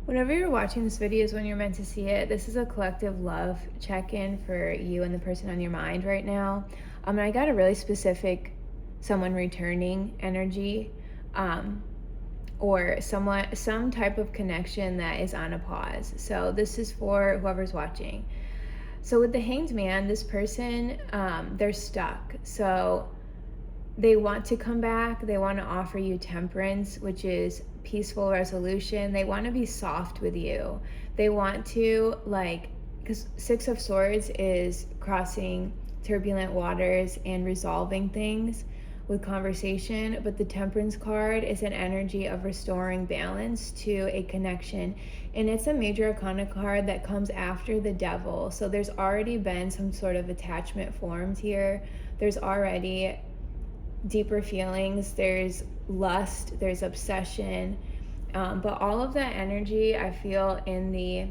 Whenever you're watching this video is when you're meant to see it. This is a collective love check-in for you and the person on your mind right now. And I got a really specific someone returning energy, or some type of connection that is on a pause. So this is for whoever's watching. So with the Hanged Man, this person, they're stuck. So they want to come back. They want to offer you temperance, which is peaceful resolution. They want to be soft with you. They want to, because Six of Swords is crossing turbulent waters and resolving things with conversation, but the Temperance card is an energy of restoring balance to a connection, and it's a major arcana card that comes after the Devil. So there's already been some sort of attachment formed here. There's already deeper feelings, there's lust, there's obsession, but all of that energy I feel in the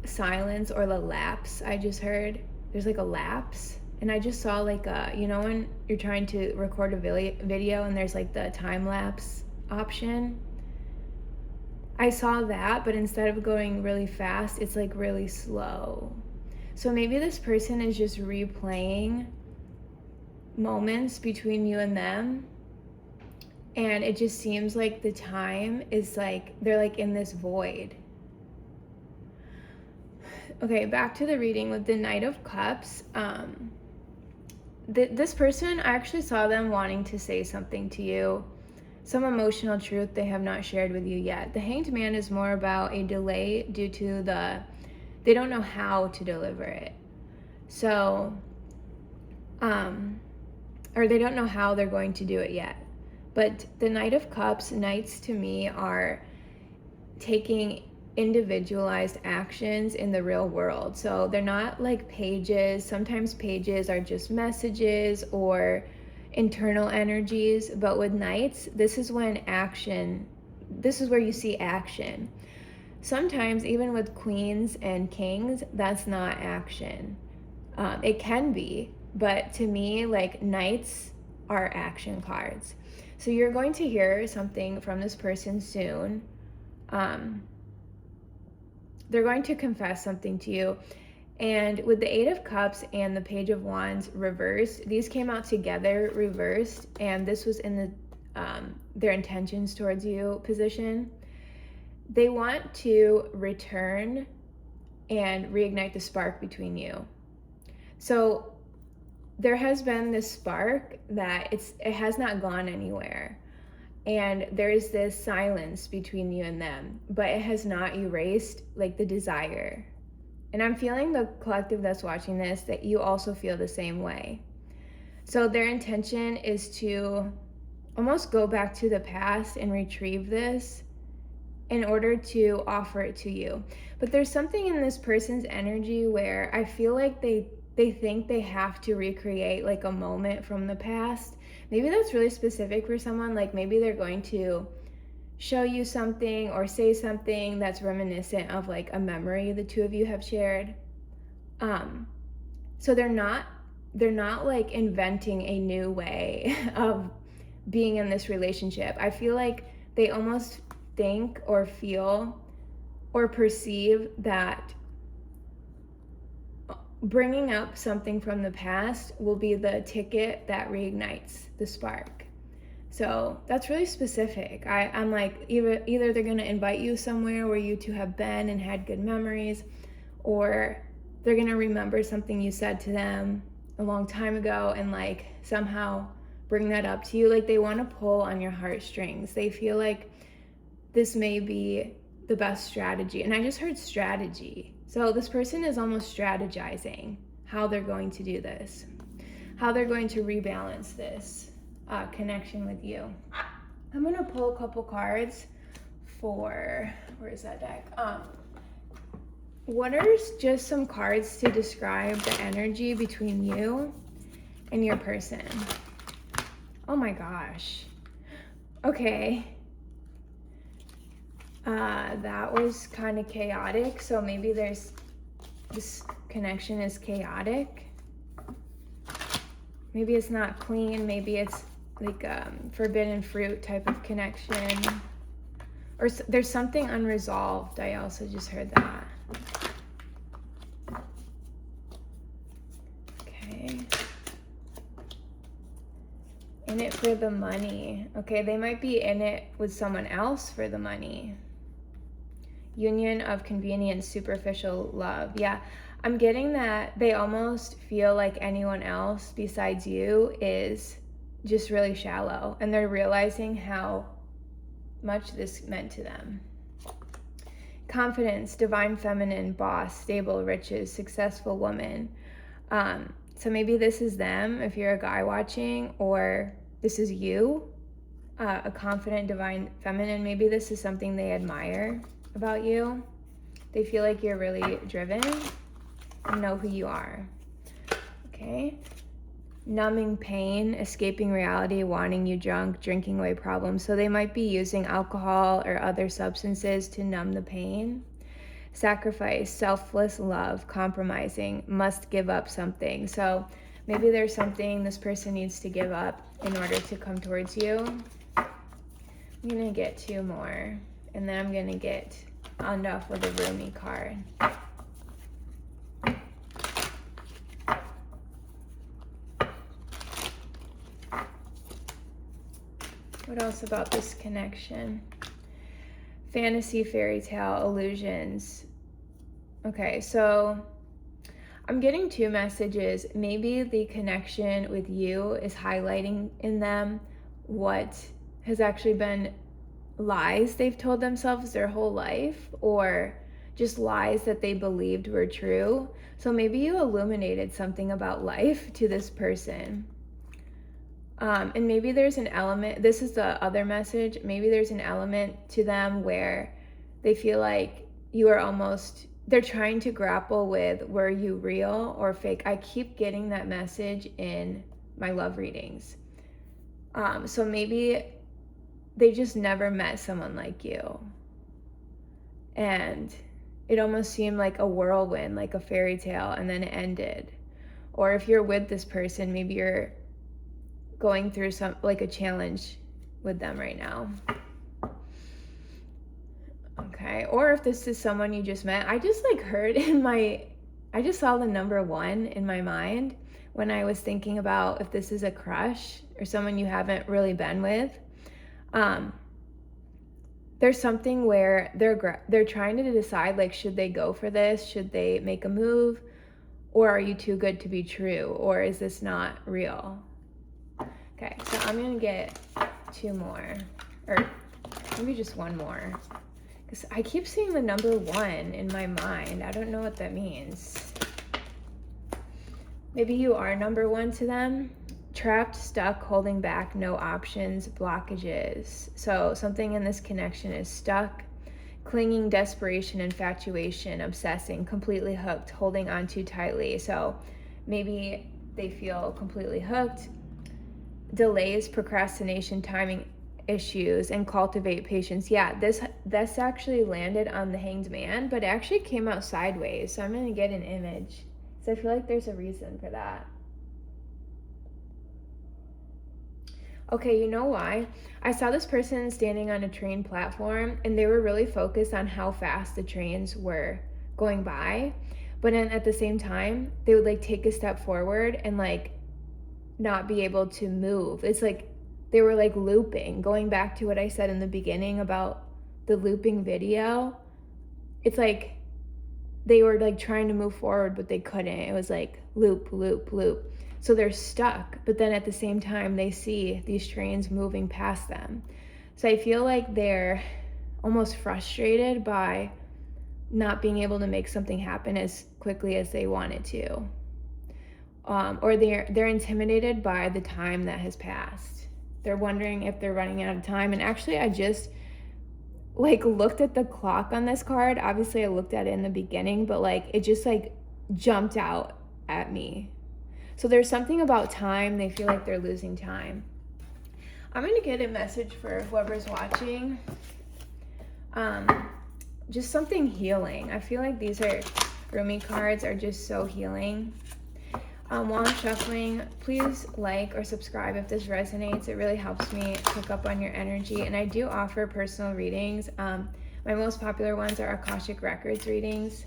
silence or the lapse. I just heard there's like a lapse, and I just saw like a, when you're trying to record a video and there's like the time lapse option. I saw that, but instead of going really fast, it's like really slow. So maybe this person is just replaying moments between you and them, and it just seems like the time is like they're like in this void. Okay, back to the reading with the Knight of Cups. This person, I actually saw them wanting to say something to you, some emotional truth they have not shared with you yet. The Hanged Man is more about a delay due to they don't know how to deliver it. So or they don't know how they're going to do it yet. But the Knight of Cups, knights to me are taking individualized actions in the real world. So they're not like pages. Sometimes pages are just messages or internal energies, but with knights, this is when action, this is where you see action. Sometimes even with queens and kings, that's not action. It can be, but to me, like, knights are action cards. So you're going to hear something from this person soon. They're going to confess something to you. And with the Eight of Cups and the Page of Wands reversed, these came out together reversed, and this was in the their intentions towards you position. They want to return and reignite the spark between you. So there has been this spark that it has not gone anywhere, and there's this silence between you and them, but it has not erased like the desire. And I'm feeling, the collective that's watching this, that you also feel the same way. So their intention is to almost go back to the past and retrieve this in order to offer it to you. But there's something in this person's energy where I feel like they think they have to recreate like a moment from the past. Maybe that's really specific for someone. Like maybe they're going to show you something or say something that's reminiscent of like a memory the two of you have shared. So they're not like inventing a new way of being in this relationship. I feel like they almost think or feel or perceive that bringing up something from the past will be the ticket that reignites the spark. So that's really specific. I'm like, either they're gonna invite you somewhere where you two have been and had good memories, or they're gonna remember something you said to them a long time ago and like somehow bring that up to you. Like they wanna pull on your heartstrings. They feel like this may be the best strategy. And I just heard strategy. So this person is almost strategizing how they're going to do this, how they're going to rebalance this connection with you. I'm gonna pull a couple cards for, where is that deck? What are just some cards to describe the energy between you and your person? Oh my gosh. Okay. That was kind of chaotic, so maybe this connection is chaotic. Maybe it's not clean, maybe it's like forbidden fruit type of connection. Or there's something unresolved. I also just heard that. Okay. In it for the money. Okay, they might be in it with someone else for the money. Union of convenience, superficial love. Yeah, I'm getting that they almost feel like anyone else besides you is just really shallow, and they're realizing how much this meant to them. Confidence, divine feminine, boss, stable, riches, successful woman. So maybe this is them if you're a guy watching, or this is you, a confident, divine feminine. Maybe this is something they admire about you. They feel like you're really driven and know who you are. Okay. Numbing pain, escaping reality, wanting you drunk, drinking away problems. So they might be using alcohol or other substances to numb the pain. Sacrifice, selfless love, compromising, must give up something. So maybe there's something this person needs to give up in order to come towards you. I'm gonna get 2 more, and then I'm gonna end off with a Rumi card. What else about this connection? Fantasy, fairy tale, illusions. Okay, so I'm getting 2 messages. Maybe the connection with you is highlighting in them what has actually been lies they've told themselves their whole life, or just lies that they believed were true. So maybe you illuminated something about life to this person. And maybe there's an element, this is the other message, maybe there's an element to them where they feel like you are almost, they're trying to grapple with, were you real or fake? I keep getting that message in my love readings. So maybe they just never met someone like you. And it almost seemed like a whirlwind, like a fairy tale, and then it ended. Or if you're with this person, maybe you're going through a challenge with them right now. Okay, or if this is someone you just met, I just heard I just saw the number 1 in my mind when I was thinking about if this is a crush or someone you haven't really been with. There's something where they're trying to decide, should they go for this? Should they make a move? Or are you too good to be true? Or is this not real? Okay, so I'm gonna get 2 more, or maybe just 1 more, because I keep seeing the number 1 in my mind. I don't know what that means. Maybe you are number 1 to them. Trapped, stuck, holding back, no options, blockages. So something in this connection is stuck. Clinging, desperation, infatuation, obsessing, completely hooked, holding on too tightly. So maybe they feel completely hooked. Delays, procrastination, timing issues, and cultivate patience. Yeah, this actually landed on the Hanged Man, but it actually came out sideways. So I'm gonna get an image, so I feel like there's a reason for that. Okay, you know why? I saw this person standing on a train platform, and they were really focused on how fast the trains were going by, but then at the same time, they would take a step forward and not be able to move. It's they were looping, going back to what I said in the beginning about the looping video. It's they were trying to move forward, but they couldn't. It was loop, loop, loop. So they're stuck, but then at the same time, they see these trains moving past them. So I feel like they're almost frustrated by not being able to make something happen as quickly as they wanted to. Or they're intimidated by the time that has passed. They're wondering if they're running out of time. And actually, I just looked at the clock on this card. Obviously, I looked at it in the beginning, but it just jumped out at me. So there's something about time. They feel like they're losing time. I'm gonna get a message for whoever's watching. Just something healing. I feel like these Rumi cards are just so healing. While I'm shuffling, please like or subscribe if this resonates. It really helps me pick up on your energy. And I do offer personal readings. My most popular ones are Akashic Records readings.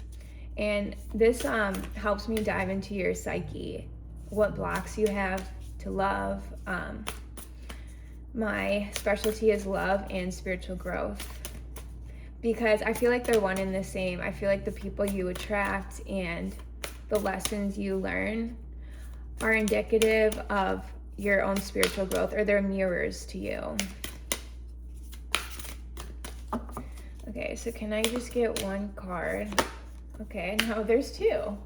And this helps me dive into your psyche, what blocks you have to love. My specialty is love and spiritual growth, because I feel like they're one and the same. I feel like the people you attract and the lessons you learn are indicative of your own spiritual growth, or they're mirrors to you. Okay, so can I just get one card? Okay, no, there's two.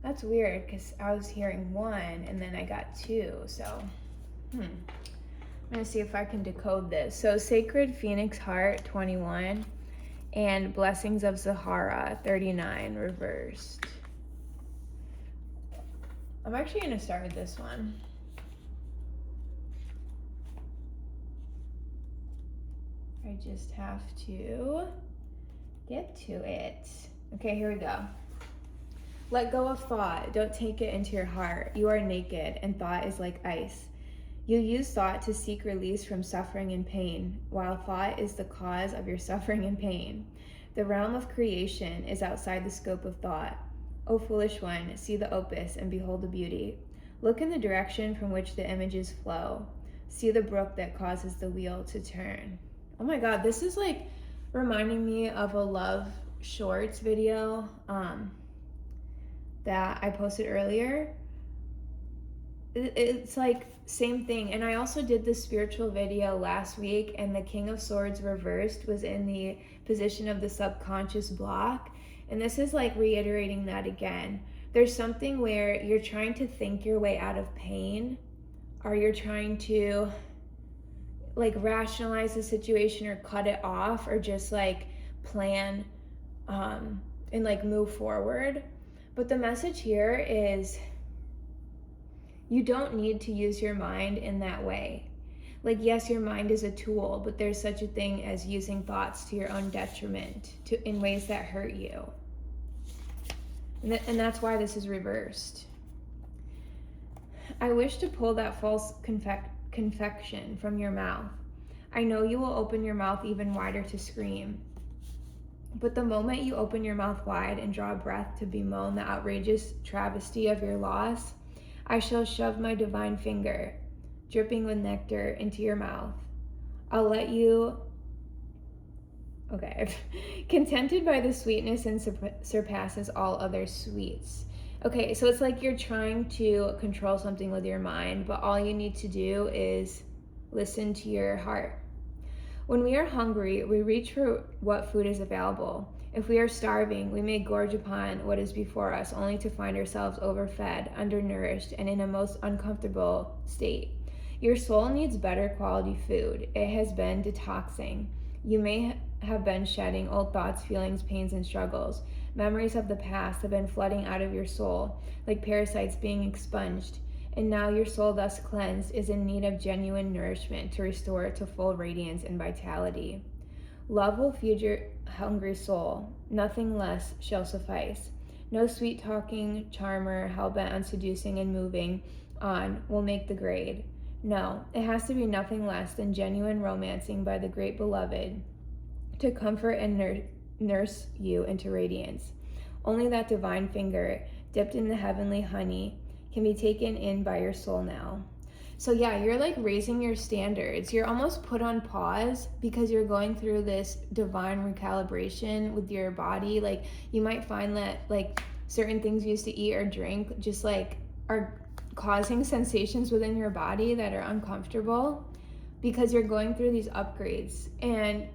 That's weird, because I was hearing one and then I got two, so I'm gonna see if I can decode this. So Sacred Phoenix Heart, 21, and Blessings of Zahara, 39, reversed. I'm actually gonna start with this one. I just have to get to it. Okay, here we go. Let go of thought. Don't take it into your heart. You are naked, and thought is like ice. You use thought to seek release from suffering and pain, while thought is the cause of your suffering and pain. The realm of creation is outside the scope of thought. O foolish one, see the opus and behold the beauty. Look in the direction from which the images flow. See the brook that causes the wheel to turn. Oh my God, this is like reminding me of a Love Shorts video that I posted earlier. It's like same thing. And I also did this spiritual video last week, and the King of Swords reversed was in the position of the subconscious block. And this is like reiterating that again. There's something where you're trying to think your way out of pain, or you're trying to like rationalize the situation or cut it off, or just like plan and like move forward. But the message here is you don't need to use your mind in that way. Like, yes, your mind is a tool, but there's such a thing as using thoughts to your own detriment, in ways that hurt you. And that's why this is reversed. I wish to pull that false confection from your mouth. I know you will open your mouth even wider to scream. But the moment you open your mouth wide and draw a breath to bemoan the outrageous travesty of your loss, I shall shove my divine finger, dripping with nectar, into your mouth. I'll let you... Okay. Contented by the sweetness and surpasses all other sweets. Okay, so it's like you're trying to control something with your mind, but all you need to do is listen to your heart. When we are hungry, we reach for what food is available. If we are starving, we may gorge upon what is before us, only to find ourselves overfed, undernourished, and in a most uncomfortable state. Your soul needs better quality food. It has been detoxing. You may have been shedding old thoughts, feelings, pains, and struggles. Memories of the past have been flooding out of your soul, like parasites being expunged. And now your soul, thus cleansed, is in need of genuine nourishment to restore it to full radiance and vitality. Love will feed your hungry soul. Nothing less shall suffice. No sweet-talking charmer, hell-bent on seducing and moving on, will make the grade. No, it has to be nothing less than genuine romancing by the great beloved to comfort and nurse you into radiance. Only that divine finger, dipped in the heavenly honey, can be taken in by your soul now. So yeah, you're like raising your standards. You're almost put on pause because you're going through this divine recalibration with your body. Like, you might find that like certain things you used to eat or drink just like are causing sensations within your body that are uncomfortable because you're going through these upgrades. And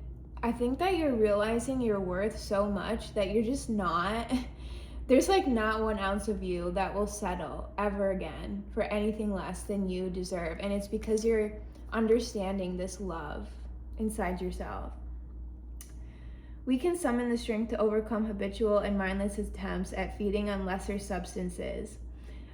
I think that you're realizing your worth so much that you're just not, there's like not 1 ounce of you that will settle ever again for anything less than you deserve. And it's because you're understanding this love inside yourself. We can summon the strength to overcome habitual and mindless attempts at feeding on lesser substances.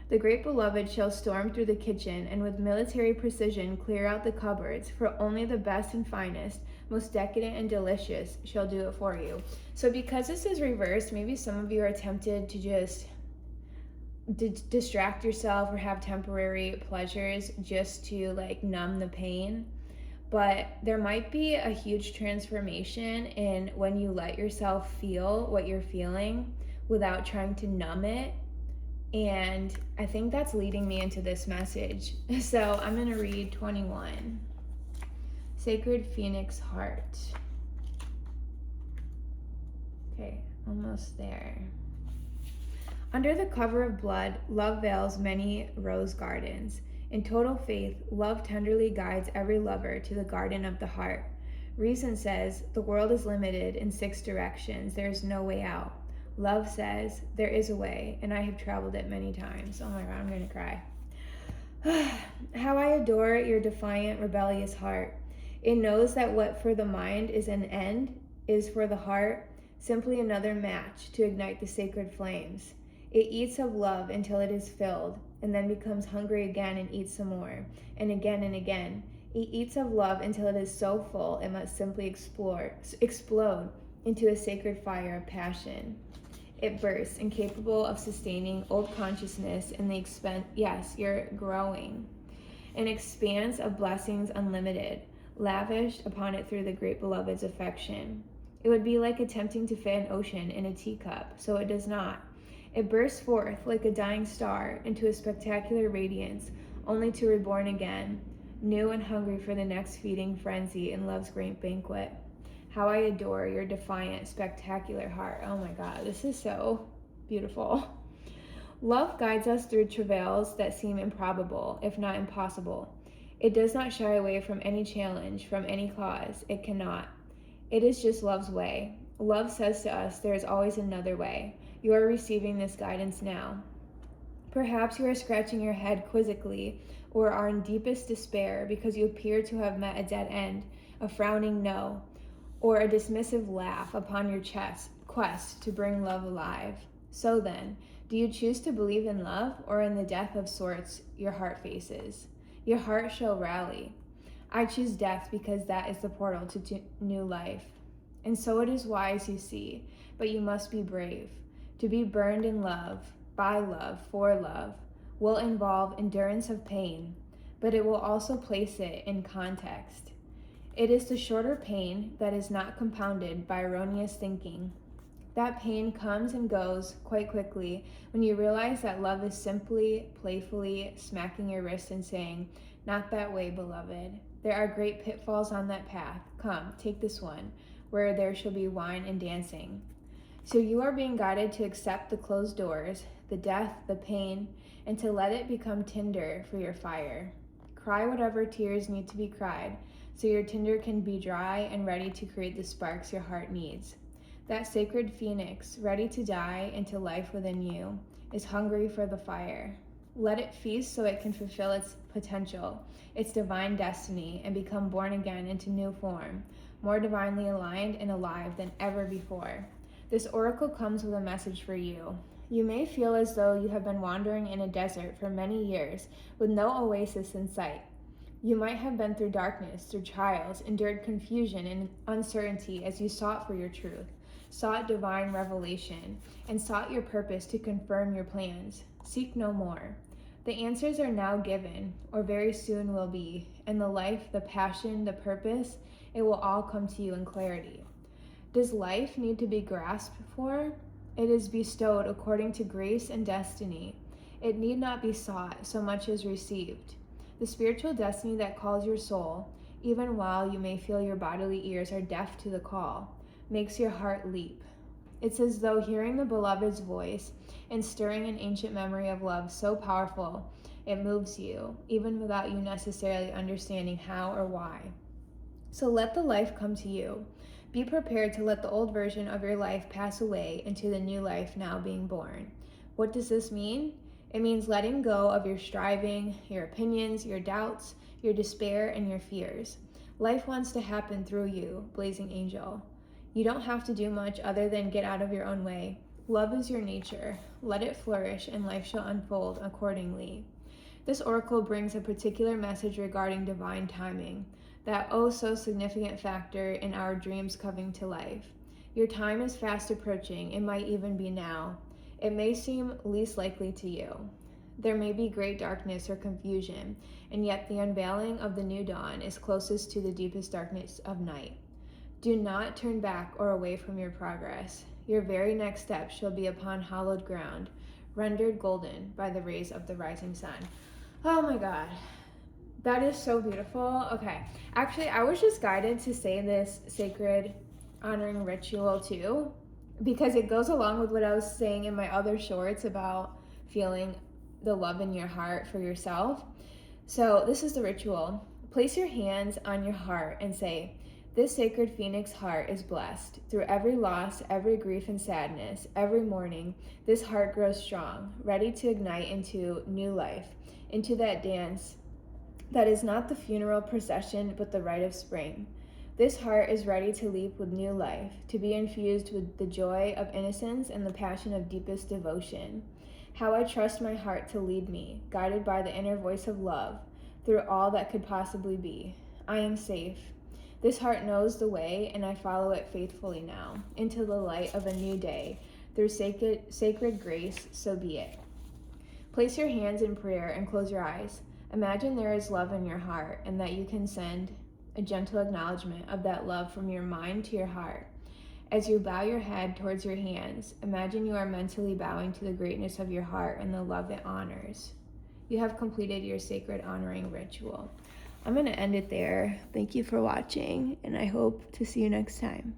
The great beloved shall storm through the kitchen and with military precision clear out the cupboards, for only the best and finest, most decadent and delicious shall do it for you. So because this is reversed, maybe some of you are tempted to just distract yourself or have temporary pleasures just to like numb the pain. But there might be a huge transformation in when you let yourself feel what you're feeling without trying to numb it. And I think that's leading me into this message. So I'm going to read 21. Sacred Phoenix Heart. Okay, almost there. Under the cover of blood, love veils many rose gardens. In total faith, love tenderly guides every lover to the garden of the heart. Reason says, the world is limited in 6 directions. There is no way out. Love says, there is a way, and I have traveled it many times. Oh my God, I'm gonna cry. How I adore your defiant, rebellious heart. It knows that what for the mind is an end is for the heart simply another match to ignite the sacred flames. It eats of love until it is filled, and then becomes hungry again and eats some more, and again and again. It eats of love until it is so full it must simply explode into a sacred fire of passion. It bursts, incapable of sustaining old consciousness in the yes, you're growing. An expanse of blessings unlimited, lavished upon it through the great beloved's affection. It would be like attempting to fit an ocean in a teacup, so it does not. It bursts forth like a dying star into a spectacular radiance, only to reborn again, new and hungry for the next feeding frenzy in love's great banquet. How I adore your defiant, spectacular heart. Oh my God, this is so beautiful. Love guides us through travails that seem improbable, if not impossible. It does not shy away from any challenge, from any cause. It cannot. It is just love's way. Love says to us, there is always another way. You are receiving this guidance now. Perhaps you are scratching your head quizzically or are in deepest despair because you appear to have met a dead end, a frowning no, or a dismissive laugh upon your quest to bring love alive. So then, do you choose to believe in love or in the death of sorts your heart faces? Your heart shall rally. I choose death because that is the portal to new life. And so it is wise, you see, but you must be brave. To be burned in love, by love, for love, will involve endurance of pain, but it will also place it in context. It is the shorter pain that is not compounded by erroneous thinking. That pain comes and goes quite quickly when you realize that love is simply, playfully smacking your wrist and saying, not that way, beloved. There are great pitfalls on that path. Come, take this one, where there shall be wine and dancing. So you are being guided to accept the closed doors, the death, the pain, and to let it become tinder for your fire. Cry whatever tears need to be cried, so your tinder can be dry and ready to create the sparks your heart needs. That sacred phoenix, ready to die into life within you, is hungry for the fire. Let it feast so it can fulfill its potential, its divine destiny, and become born again into new form, more divinely aligned and alive than ever before. This oracle comes with a message for you. You may feel as though you have been wandering in a desert for many years with no oasis in sight. You might have been through darkness, through trials, endured confusion and uncertainty as you sought for your truth, sought divine revelation, and sought your purpose to confirm your plans. Seek no more. The answers are now given, or very soon will be, and the life, the passion, the purpose, it will all come to you in clarity. Does life need to be grasped for? It is bestowed according to grace and destiny. It need not be sought so much as received. The spiritual destiny that calls your soul, even while you may feel your bodily ears are deaf to the call, makes your heart leap. It's as though hearing the beloved's voice and stirring an ancient memory of love so powerful, it moves you, even without you necessarily understanding how or why. So let the life come to you. Be prepared to let the old version of your life pass away into the new life now being born. What does this mean? It means letting go of your striving, your opinions, your doubts, your despair, and your fears. Life wants to happen through you, blazing angel. You don't have to do much other than get out of your own way. Love is your nature. Let it flourish, and life shall unfold accordingly. This oracle brings a particular message regarding divine timing, that oh so significant factor in our dreams coming to life. Your time is fast approaching. It might even be now. It may seem least likely to you. There may be great darkness or confusion, and yet the unveiling of the new dawn is closest to the deepest darkness of night. Do not turn back or away from your progress. Your very next step shall be upon hallowed ground, rendered golden by the rays of the rising sun. Oh my God. That is so beautiful. Okay. Actually, I was just guided to say this sacred honoring ritual too, because it goes along with what I was saying in my other shorts about feeling the love in your heart for yourself. So this is the ritual. Place your hands on your heart and say, "This sacred phoenix heart is blessed. Through every loss, every grief and sadness, every morning, this heart grows strong, ready to ignite into new life, into that dance that is not the funeral procession, but the rite of spring. This heart is ready to leap with new life, to be infused with the joy of innocence and the passion of deepest devotion. How I trust my heart to lead me, guided by the inner voice of love, through all that could possibly be. I am safe. This heart knows the way, and I follow it faithfully now, into the light of a new day. Through sacred grace, so be it." Place your hands in prayer and close your eyes. Imagine there is love in your heart, and that you can send a gentle acknowledgement of that love from your mind to your heart. As you bow your head towards your hands, imagine you are mentally bowing to the greatness of your heart and the love it honors. You have completed your sacred honoring ritual. I'm going to end it there. Thank you for watching, and I hope to see you next time.